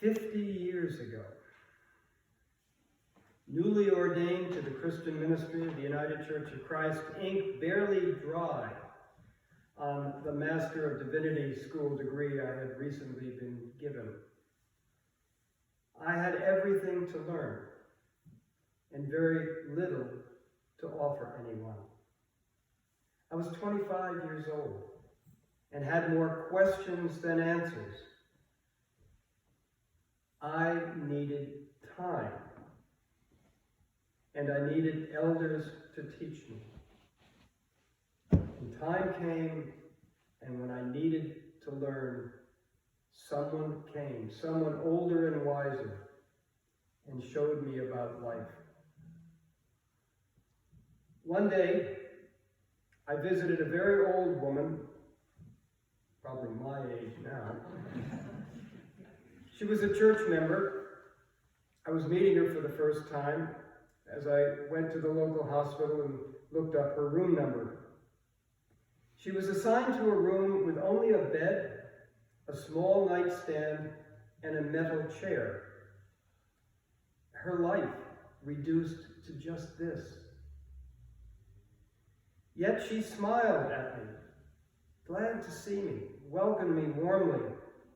50 years ago, newly ordained to the Christian ministry of the United Church of Christ, ink barely dry on the Master of Divinity school degree I had recently been given. I had everything to learn and very little to offer anyone. I was 25 years old and had more questions than answers. I needed time, and I needed elders to teach me. And time came, and when I needed to learn, someone came, someone older and wiser, and showed me about life. One day, I visited a very old woman, probably my age now. She was a church member. I was meeting her for the first time as I went to the local hospital and looked up her room number. She was assigned to a room with only a bed, a small nightstand, and a metal chair. Her life reduced to just this. Yet she smiled at me, glad to see me, welcomed me warmly,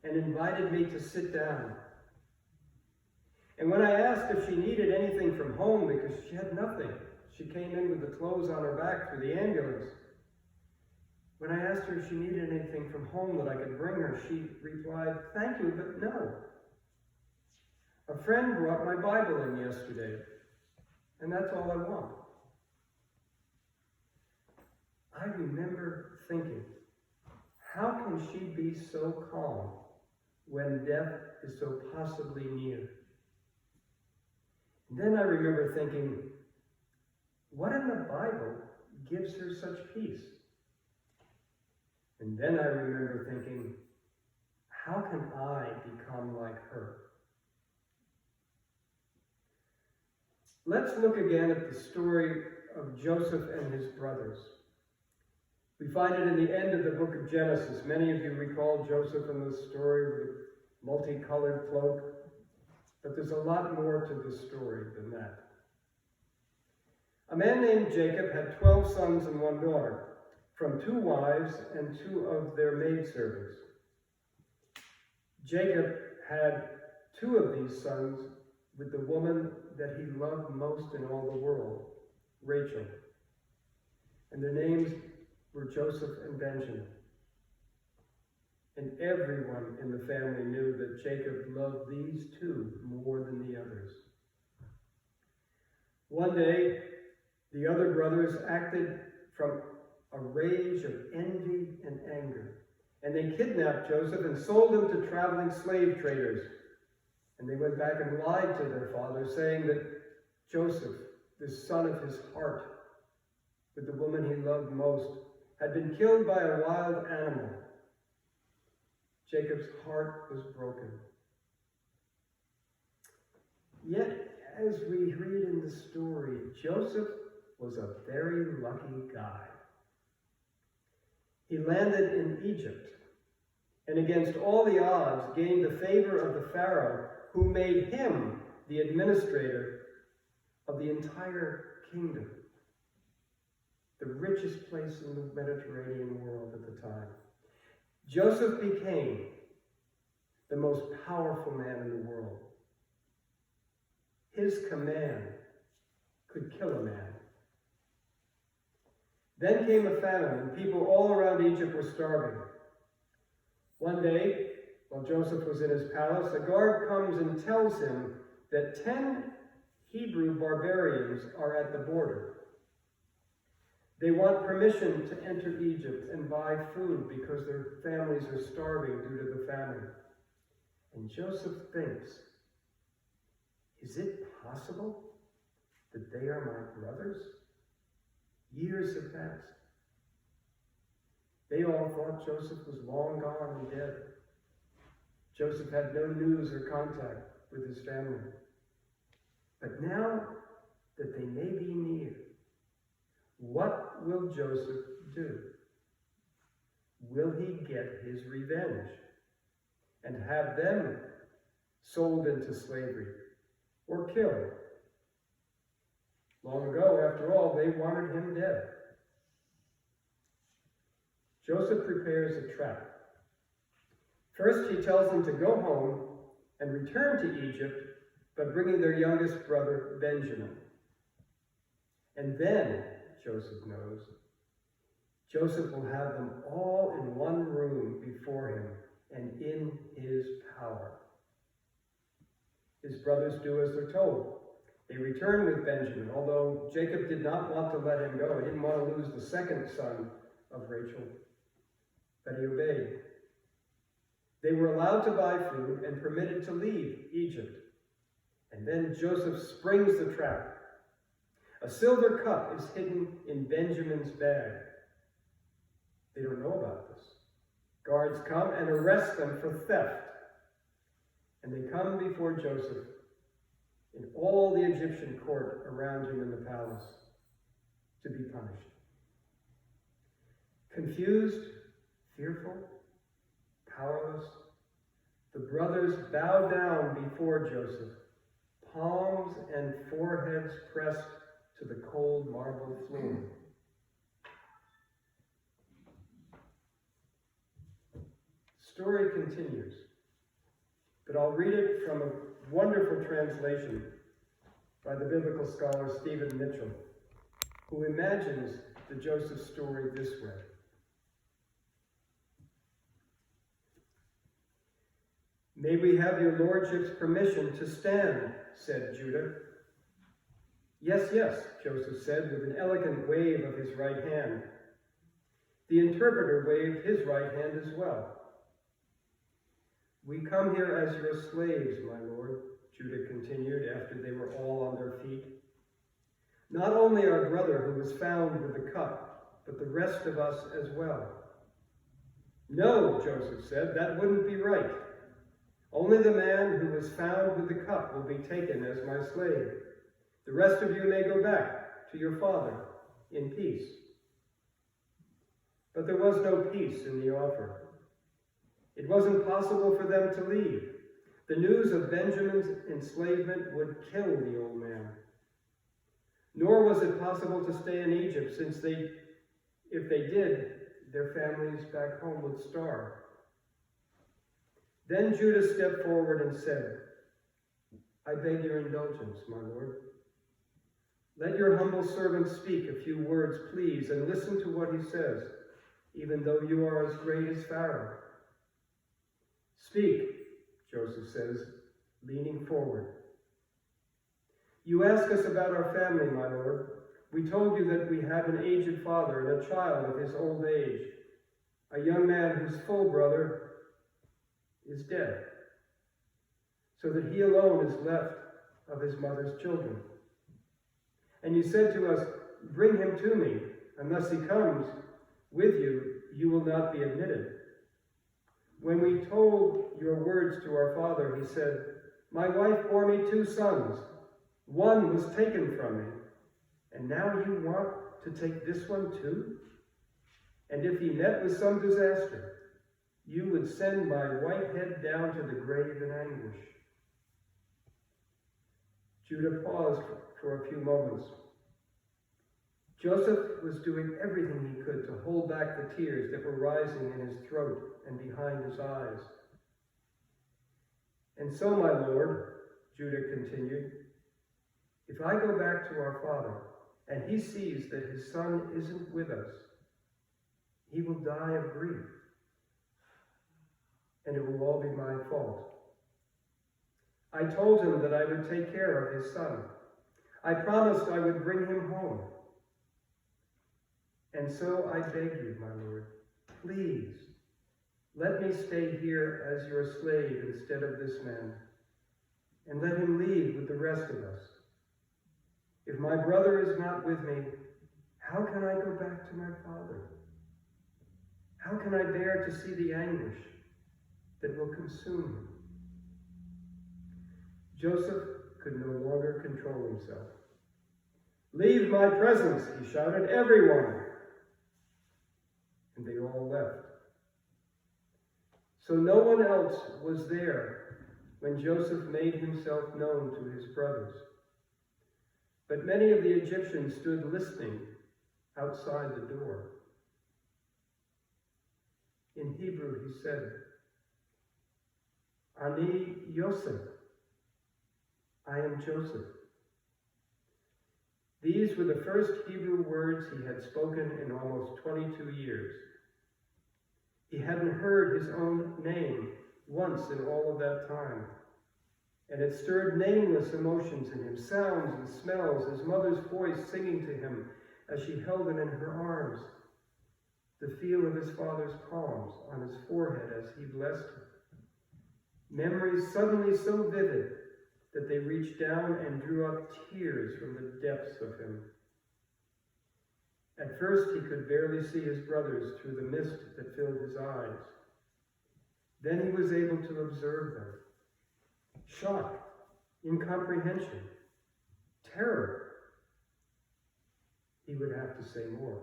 and invited me to sit down. And when I asked if she needed anything from home, because she had nothing, she came in with the clothes on her back through the ambulance. When I asked her if she needed anything from home that I could bring her, she replied, "Thank you, but no. A friend brought my Bible in yesterday, and that's all I want." I remember thinking, how can she be so calm when death is so possibly near? And then I remember thinking, what in the Bible gives her such peace? And then I remember thinking, how can I become like her? Let's look again at the story of Joseph and his brothers. We find it in the end of the book of Genesis. Many of you recall Joseph in the story with the multicolored cloak, but there's a lot more to the story than that. A man named Jacob had 12 sons and 1 daughter, from 2 wives and 2 of their maidservants. Jacob had 2 of these sons with the woman that he loved most in all the world, Rachel. And their names were Joseph and Benjamin. And everyone in the family knew that Jacob loved these 2 more than the others. One day, the other brothers acted from a rage of envy and anger, and they kidnapped Joseph and sold him to traveling slave traders. And they went back and lied to their father, saying that Joseph, the son of his heart, with the woman he loved most, had been killed by a wild animal. Jacob's heart was broken. Yet, as we read in the story, Joseph was a very lucky guy. He landed in Egypt, and against all the odds, gained the favor of the Pharaoh, who made him the administrator of the entire kingdom, the richest place in the Mediterranean world at the time. Joseph became the most powerful man in the world. His command could kill a man. Then came a famine, and people all around Egypt were starving. One day, while Joseph was in his palace, a guard comes and tells him that 10 Hebrew barbarians are at the border. They want permission to enter Egypt and buy food because their families are starving due to the famine. And Joseph thinks, is it possible that they are my brothers? Years have passed. They all thought Joseph was long gone and dead. Joseph had no news or contact with his family. But now that they may be near, what will Joseph do? Will he get his revenge and have them sold into slavery, or killed. Long ago, after all, they wanted him dead. Joseph prepares a trap. First, he tells them to go home and return to Egypt, but bringing their youngest brother, Benjamin. And then, Joseph knows, Joseph will have them all in one room before him and in his power. His brothers do as they're told. They return with Benjamin, although Jacob did not want to let him go. He didn't want to lose the second son of Rachel, but he obeyed. They were allowed to buy food and permitted to leave Egypt. And then Joseph springs the trap. A silver cup is hidden in Benjamin's bag. They don't know about this. Guards come and arrest them for theft. And they come before Joseph in all the Egyptian court around him in the palace to be punished. Confused, fearful, powerless, the brothers bow down before Joseph, palms and foreheads pressed to the cold marble floor. Story continues, but I'll read it from a wonderful translation by the biblical scholar Stephen Mitchell, who imagines the Joseph story this way. May we have your lordship's permission to stand, said Judah. Yes, yes, Joseph said with an elegant wave of his right hand. The interpreter waved his right hand as well. We come here as your slaves, my lord, Judah continued after they were all on their feet. Not only our brother who was found with the cup, but the rest of us as well. No, Joseph said, that wouldn't be right. Only the man who was found with the cup will be taken as my slave. The rest of you may go back to your father in peace. But there was no peace in the offer. It wasn't possible for them to leave. The news of Benjamin's enslavement would kill the old man. Nor was it possible to stay in Egypt, since if they did, their families back home would starve. Then Judah stepped forward and said, I beg your indulgence, my lord. Let your humble servant speak a few words, please, and listen to what he says, even though you are as great as Pharaoh. Speak, Joseph says, leaning forward. You ask us about our family, my lord. We told you that we have an aged father and a child of his old age, a young man whose full brother is dead, so that he alone is left of his mother's children. And you said to us, bring him to me. Unless he comes with you, you will not be admitted. When we told your words to our father, he said, my wife bore me 2 sons. One was taken from me, and now you want to take this one too? And if he met with some disaster, you would send my white head down to the grave in anguish. Judah paused for a few moments. Joseph was doing everything he could to hold back the tears that were rising in his throat and behind his eyes. And so, my lord, Judah continued, if I go back to our father and he sees that his son isn't with us, he will die of grief, and it will all be my fault. I told him that I would take care of his son. I promised I would bring him home. And so I beg you, my lord, please, let me stay here as your slave instead of this man, and let him leave with the rest of us. If my brother is not with me, how can I go back to my father? How can I bear to see the anguish that will consume him? Joseph could no longer control himself. Leave my presence, he shouted, everyone! And they all left. So no one else was there when Joseph made himself known to his brothers. But many of the Egyptians stood listening outside the door. In Hebrew he said, Ani Yosef, I am Joseph. These were the first Hebrew words he had spoken in almost 22 years. He hadn't heard his own name once in all of that time, and it stirred nameless emotions in him, sounds and smells, his mother's voice singing to him as she held him in her arms, the feel of his father's palms on his forehead as he blessed her. Memories suddenly so vivid that they reached down and drew up tears from the depths of him. At first he could barely see his brothers through the mist that filled his eyes. Then he was able to observe them. Shock, incomprehension, terror. He would have to say more.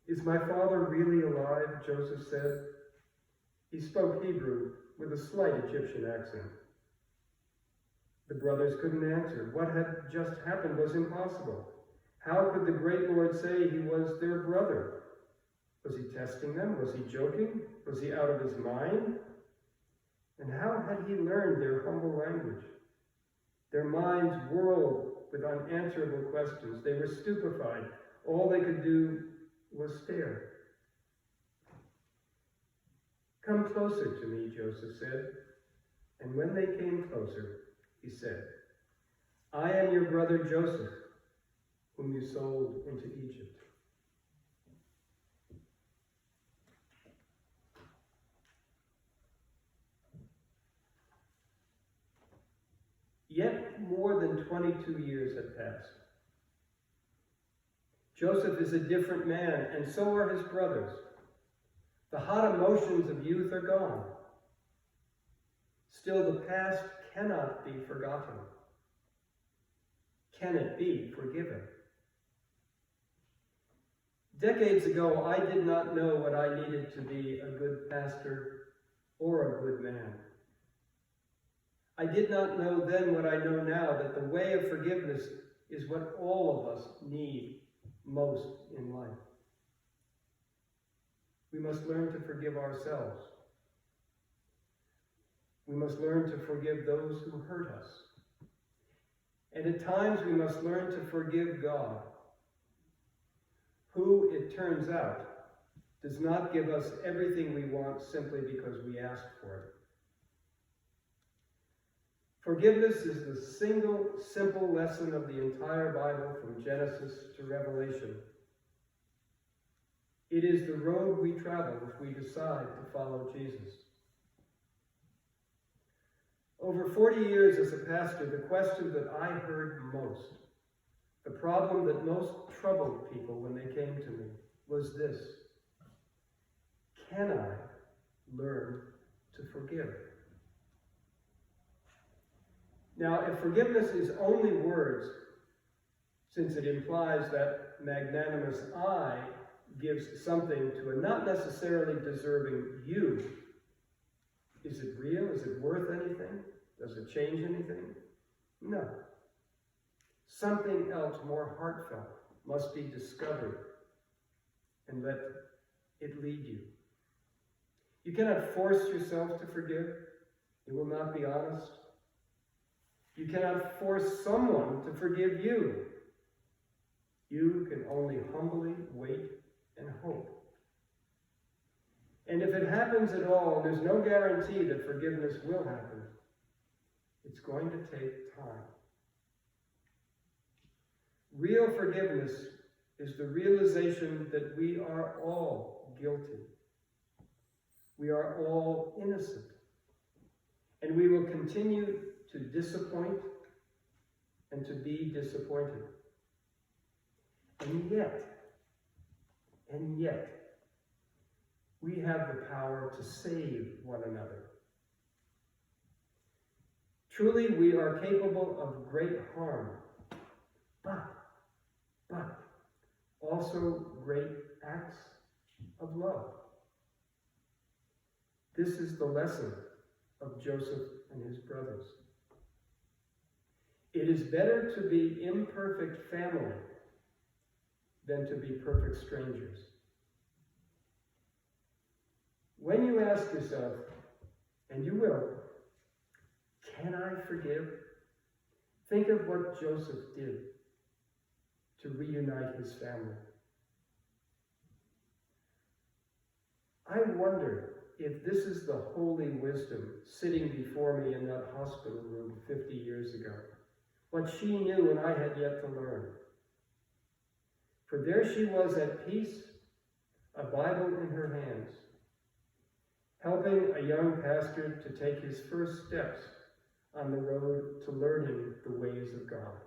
Is my father really alive? Joseph said. He spoke Hebrew with a slight Egyptian accent. The brothers couldn't answer. What had just happened was impossible. How could the great Lord say he was their brother? Was he testing them? Was he joking? Was he out of his mind? And how had he learned their humble language? Their minds whirled with unanswerable questions. They were stupefied. All they could do was stare. Come closer to me, Joseph said. And when they came closer, he said, I am your brother Joseph, whom you sold into Egypt. Yet more than 22 years had passed. Joseph is a different man, and so are his brothers. The hot emotions of youth are gone. Still, the past cannot be forgotten. Can it be forgiven? Decades ago, I did not know what I needed to be a good pastor or a good man. I did not know then what I know now, that the way of forgiveness is what all of us need most in life. We must learn to forgive ourselves. We must learn to forgive those who hurt us. And at times we must learn to forgive God, who, it turns out, does not give us everything we want simply because we ask for it. Forgiveness is the single, simple lesson of the entire Bible from Genesis to Revelation. It is the road we travel if we decide to follow Jesus. Over 40 years as a pastor, the question that I heard most, the problem that most troubled people when they came to me, was this: can I learn to forgive? Now, if forgiveness is only words, since it implies that magnanimous I gives something to a not necessarily deserving you, is it real? Is it worth anything? Does it change anything? No. Something else more heartfelt must be discovered, and let it lead you. You cannot force yourself to forgive. You will not be honest. You cannot force someone to forgive you. You can only humbly wait and hope. And if it happens at all, there's no guarantee that forgiveness will happen. It's going to take time. Real forgiveness is the realization that we are all guilty. We are all innocent. And we will continue to disappoint and to be disappointed. And yet, we have the power to save one another. Truly, we are capable of great harm, but also great acts of love. This is the lesson of Joseph and his brothers. It is better to be imperfect family than to be perfect strangers. When you ask yourself, and you will, can I forgive? Think of what Joseph did to reunite his family. I wonder if this is the holy wisdom sitting before me in that hospital room 50 years ago, what she knew and I had yet to learn. For there she was at peace, a Bible in her hands, helping a young pastor to take his first steps on the road to learning the ways of God.